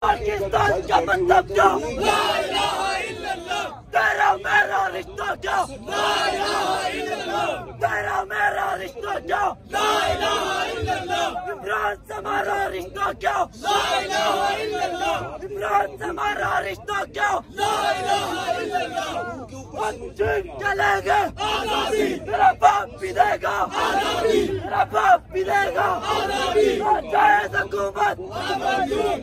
پاکستان کا مطلب کیا؟ لا الہ الا اللہ. تیرا میرا رشتہ کیا؟ لا الہ الا اللہ. تیرا میرا رشتہ کیا؟ لا الہ الا اللہ. عمران سے ہمارا رشتہ کیا؟ لا الہ الا اللہ. عمران سے ہمارا رشتہ کیا؟ لا الہ الا اللہ. ہم جیت کے لیں گے آزادی. میرا باپ بھی دے گا آزادی. میرا باپ بھی دے گا آزادی. ناجائز حکومت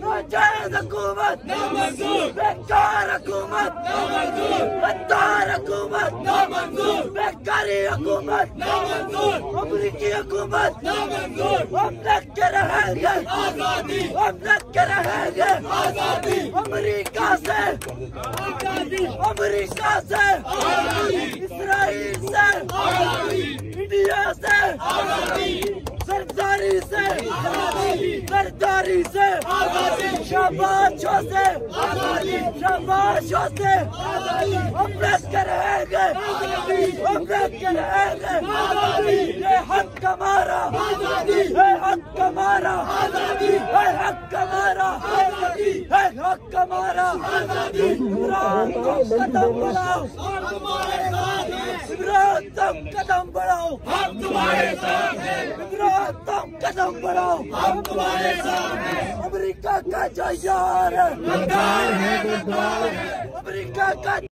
ناجائز حکومت نامنظور. بیکار حکومت نامنظور. غدار حکومت نامنظور. بیکاری حکومت نامنظور. امریکی حکومت نامنظور. ہم لڑ کے رہیں گے آزادی. ہم لڑ کے رہیں گے آزادی. امریکہ سے آزادی. امریکہ سے آزادی. اسرائیل سے آزادی. انڈیا سے آزادی. سرداری سے آزادی. سرداری سے آزادی. شاباشوں سے آزادی. شاباشوں سے آزادی. ہم لڑ کے رہیں گے آزادی. ہم لڑ کے رہیں گے آزادی. یہ حق ہمارا آزادی. یہ حق ہمارا آزادی. یہ حق ہمارا آزادی. یہ حق ہمارا آزادی. عمران تم قدم بڑھاؤ. عمران تم قدم بڑھاؤ. ہم تمہارے ساتھ ہیں. عمران تم قدم بڑھاؤ. ہم تمہارے ساتھ ہیں. امریکہ کا جو یار ہے امریکہ کا